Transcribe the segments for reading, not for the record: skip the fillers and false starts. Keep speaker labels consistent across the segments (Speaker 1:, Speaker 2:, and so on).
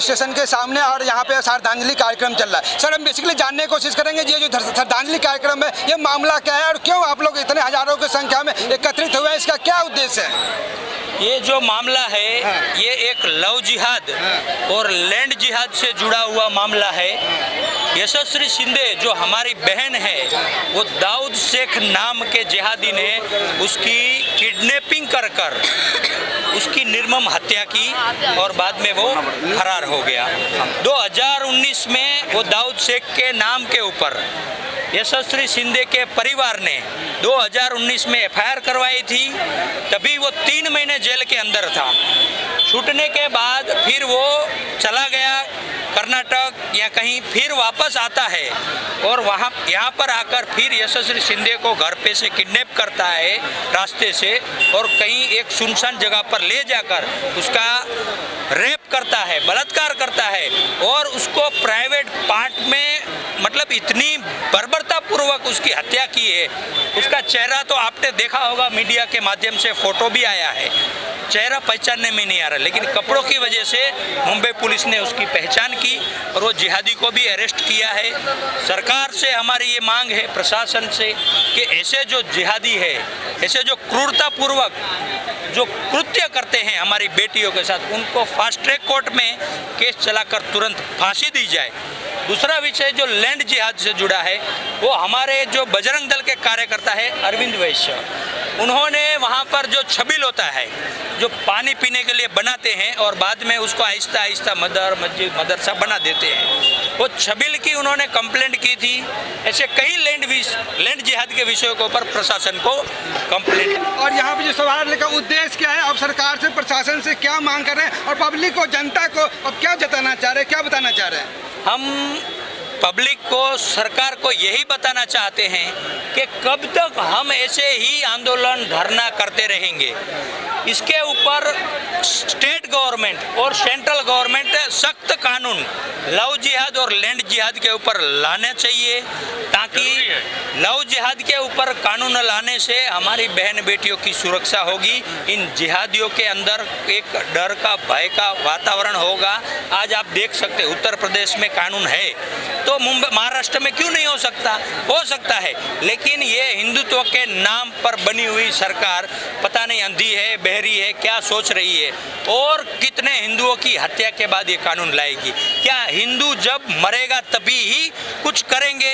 Speaker 1: Station के सामने और यहाँ पे श्रद्धांजलि कार्यक्रम चल रहा है। सर, हम बेसिकली जानने की कोशिश करेंगे ये जो श्रद्धांजलि कार्यक्रम है ये मामला क्या है और क्यों आप लोग इतने हजारों की संख्या में एकत्रित हुए हैं, इसका क्या उद्देश्य है?
Speaker 2: ये जो मामला है ये एक लव जिहाद और लैंड जिहाद से जुड़ा हुआ मामला है। यशस्वी शिंदे जो हमारी बहन है वो दाऊद शेख नाम के जिहादी ने उसकी किडनैपिंग कर उसकी निर्मम हत्या की और बाद में वो फरार हो गया। 2019 में वो दाऊद शेख के नाम के ऊपर यशस्वी शिंदे के परिवार ने 2019 में एफआईआर करवाई थी। तभी वो 3 महीने जेल के अंदर था। छूटने के बाद फिर वो चला गया कर्नाटक या कहीं, फिर वापस आता है और यहाँ पर आकर फिर यशस्वी शिंदे को घर पे से किडनैप करता है रास्ते से और कहीं एक सुनसान जगह पर ले जाकर उसका रेप करता है, बलात्कार करता है और उसको प्राइवेट पार्ट में मतलब इतनी बर्बरतापूर्वक उसकी हत्या की है। उसका चेहरा तो आपने देखा होगा, मीडिया के माध्यम से फोटो भी आया है, चेहरा पहचानने में नहीं आ रहा, लेकिन कपड़ों की वजह से मुंबई पुलिस ने उसकी पहचान की और वो जिहादी को भी अरेस्ट किया है। सरकार से हमारी ये मांग है, प्रशासन से, कि ऐसे जो जिहादी है, ऐसे जो क्रूरतापूर्वक जो कृत्य करते हैं हमारी बेटियों के साथ, उनको फास्ट ट्रैक कोर्ट में केस चलाकर तुरंत फांसी दी जाए। दूसरा विषय जो लैंड जिहाद से जुड़ा है वो हमारे जो बजरंग दल के कार्यकर्ता है अरविंद वैश्य, उन्होंने वहाँ पर जो छबिल होता है जो पानी पीने के लिए बनाते हैं और बाद में उसको आहिस्ता आहिस्ता मस्जिद मदरसा बना देते हैं, वो छबिल की उन्होंने कंप्लेंट की थी। ऐसे कई लैंड जिहाद के विषयों के ऊपर प्रशासन को कंप्लेंट।
Speaker 1: और यहाँ पे जो सवाल का उद्देश्य क्या है, आप सरकार से प्रशासन से क्या मांग कर रहे हैं और पब्लिक को, जनता को अब क्या जताना चाह रहे हैं, क्या बताना चाह रहे हैं?
Speaker 2: हम पब्लिक को, सरकार को यही बताना चाहते हैं कि कब तक हम ऐसे ही आंदोलन धरना करते रहेंगे। इसके ऊपर स्टेट गवर्नमेंट और सेंट्रल गवर्नमेंट सख्त कानून लव जिहाद और लैंड जिहाद के ऊपर लाने चाहिए, ताकि लव जिहाद के ऊपर कानून लाने से हमारी बहन बेटियों की सुरक्षा होगी। इन जिहादियों के अंदर एक डर का, भय का वातावरण होगा। आज आप देख सकते हैं उत्तर प्रदेश में कानून है तो मुंबई, महाराष्ट्र में क्यों नहीं हो सकता? हो सकता है, लेकिन ये हिंदुत्व के नाम पर बनी हुई सरकार पता नहीं अंधी है, बहरी है, क्या सोच रही है और कितने हिंदुओं की हत्या के बाद ये कानून लाएगी। क्या हिंदू जब मरेगा तभी ही कुछ करेंगे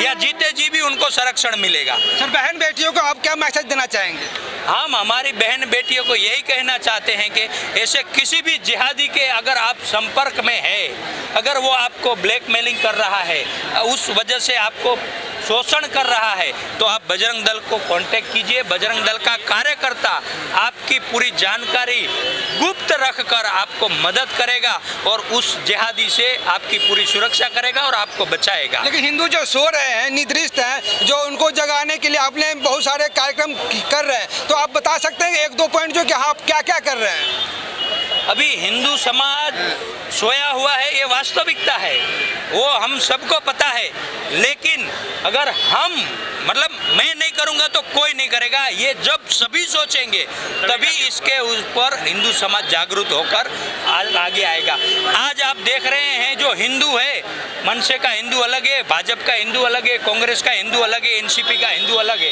Speaker 2: या जीते जी भी उनको संरक्षण मिलेगा?
Speaker 1: सर, बहन बेटियों को आप क्या मैसेज देना चाहेंगे?
Speaker 2: हम हमारी बहन बेटियों को यही कहना चाहते हैं कि ऐसे किसी भी जिहादी के अगर आप संपर्क में है, अगर वो आपको ब्लैकमेलिंग कर रहा है, उस वजह से आपको शोषण कर रहा है, तो आप बजरंग दल को कांटेक्ट कीजिए। बजरंग दल का कार्यकर्ता आपकी पूरी जानकारी गुप्त रखकर आपको मदद करेगा और उस जिहादी से आपकी पूरी सुरक्षा करेगा और आपको बचाएगा।
Speaker 1: लेकिन हिंदू जो सो रहे हैं, निद्रिस्त हैं, जो उनको जगाने के लिए आपने बहुत सारे कार्यक्रम कर रहे हैं, तो आप बता सकते हैं 1-2 पॉइंट जो कि आप क्या क्या कर रहे हैं?
Speaker 2: अभी हिंदू समाज सोया हुआ है, ये वास्तविकता है, वो हम सबको पता है, लेकिन अगर हम मैं नहीं करूंगा तो कोई नहीं करेगा, ये जब सभी सोचेंगे तभी इसके ऊपर हिंदू समाज जागरूक होकर आगे आएगा। आज आप देख रहे हैं जो हिंदू है, मनसे का हिंदू अलग है, भाजपा का हिंदू अलग है, कांग्रेस का हिंदू अलग है, एनसीपी का हिंदू अलग है,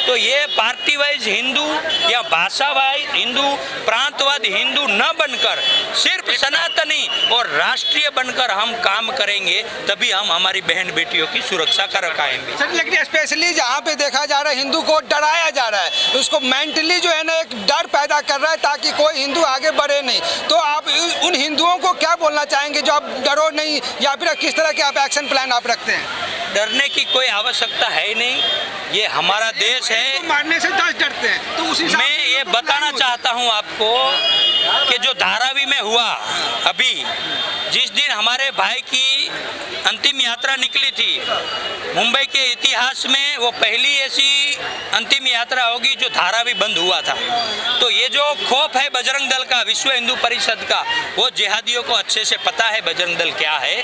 Speaker 2: तो ये पार्टी वाइज हिंदू या भाषा वाइज हिंदू, प्रांतवाद हिंदू न बनकर सिर्फ सनातनी और राष्ट्रीय बनकर हम काम करेंगे, तभी हम हमारी बहन बेटियों की सुरक्षा कर पाएंगे।
Speaker 1: सर, लेकिन स्पेशली जहाँ पे देखा जा रहा है हिंदू को डराया जा रहा है, उसको मेंटली जो है ना एक डर पैदा कर रहा है ताकि कोई हिंदू आगे बढ़े नहीं, तो आप उन हिंदुओं को क्या बोलना चाहेंगे जो आप डरो नहीं, या फिर किस तरह के आप एक्शन प्लान आप रखते हैं?
Speaker 2: डरने की कोई आवश्यकता है ही नहीं, ये हमारा देश है।
Speaker 1: तो मारने से 10 डरते हैं, तो उसी
Speaker 2: मैं ये बताना चाहता हूँ आपको कि जो धारावी में हुआ अभी, जिस दिन हमारे भाई की अंतिम यात्रा निकली थी, मुंबई के इतिहास में वो पहली ऐसी अंतिम यात्रा होगी जो धारावी बंद हुआ था। तो ये जो खौफ है बजरंग दल का, विश्व हिंदू परिषद का, वो जिहादियों को अच्छे से पता है बजरंग दल क्या है,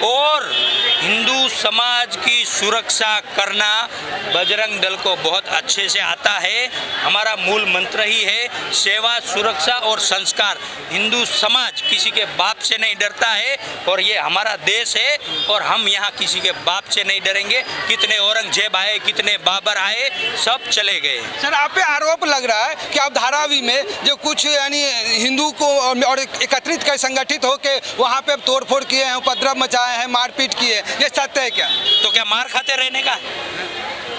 Speaker 2: और हिंदू समाज की सुरक्षा करना बजरंग दल को बहुत अच्छे से आता है। हमारा मूल मंत्र ही है सेवा, सुरक्षा और संस्कार। अनुसार हिंदू समाज किसी के बाप से नहीं डरता है और ये हमारा देश है और हम यहाँ किसी के बाप से नहीं डरेंगे। कितने औरंगजेब आए, कितने बाबर आए, सब चले गए।
Speaker 1: सर, आप पे आरोप लग रहा है कि आप धारावी में जो कुछ यानी हिंदू को और एकत्रित कर संगठित होकर वहाँ पे तोड़फोड़ किए हैं, उपद्रव मचाए हैं, मारपीट किए हैं, ये सत्य है क्या?
Speaker 2: तो क्या मार खाते रहने का,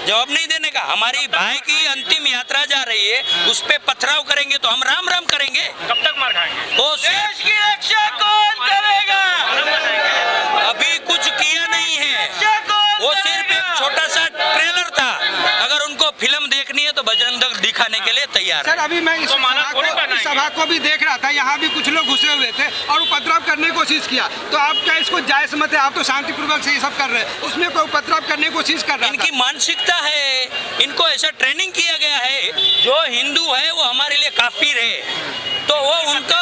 Speaker 2: जवाब नहीं देने का? हमारी भाई की अंतिम यात्रा जा रही है, उस पे पथराव करेंगे तो हम राम राम करेंगे।
Speaker 3: कब तक मार खाएंगे?
Speaker 2: तो देश की रक्षा कौन करेगा? अभी कुछ किया नहीं है, वो सिर्फ एक छोटा सा ट्रेलर था। अगर उनको फिल्म देखनी है तो बजरंग दल दिखाने के लिए तैयार है।
Speaker 1: सर, अभी मैं इस सभा को भी देख रहा था, यहाँ भी कुछ लोग घुसे हुए थे और उपद्रव करने की कोशिश किया, तो आप क्या इसको जायज मत है? आप तो शांतिपूर्वक से ये सब कर रहे हैं, उसमें कोई उपद्रव करने की कोशिश कर रहा है?
Speaker 2: इनकी मानसिकता है, इनको ऐसा ट्रेनिंग किया गया है, जो हिंदू है वो हमारे लिए काफिर है, तो वो उनका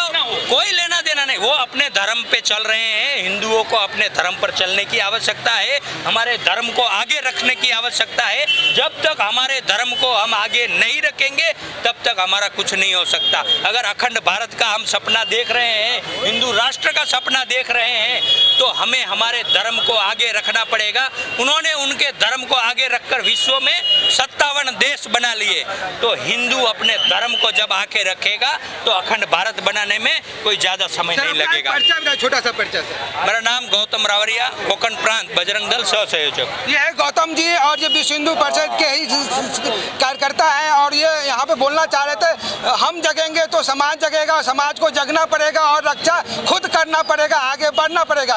Speaker 2: कोई लेना देना नहीं। वो अपने धर्म पे चल रहे हैं। हिंदुओं को अपने धर्म पर चलने की आवश्यकता है, हमारे धर्म को आगे रखने की आवश्यकता है। जब तक हमारे धर्म को हम आगे नहीं रखेंगे तब तक हमारा कुछ नहीं हो सकता। अगर अखंड भारत का हम सपना देख रहे हैं, हिंदू राष्ट्र का सपना देख रहे हैं, तो हमें हमारे धर्म को आगे रखना पड़ेगा। उन्होंने उनके धर्म को आगे रखकर विश्व में 57 देश बना लिए, तो हिंदू अपने धर्म को जब आके रखेगा तो अखंड भारत बनाने में कोई ज्यादा समय नहीं लगेगा।
Speaker 1: छोटा सा परिचय सर।
Speaker 2: मेरा नाम गौतम रावरिया, कोकण प्रांत बजरंग दल सह संयोजक।
Speaker 1: ये है गौतम जी और ये विश्व हिंदू परिषद के ही कार्यकर्ता हैं और ये यहाँ पे बोलना चाह रहे थे, हम जगेंगे तो समाज जगेगा, समाज को जगना पड़ेगा और रक्षा खुद करना पड़ेगा, आगे बढ़ना पड़ेगा।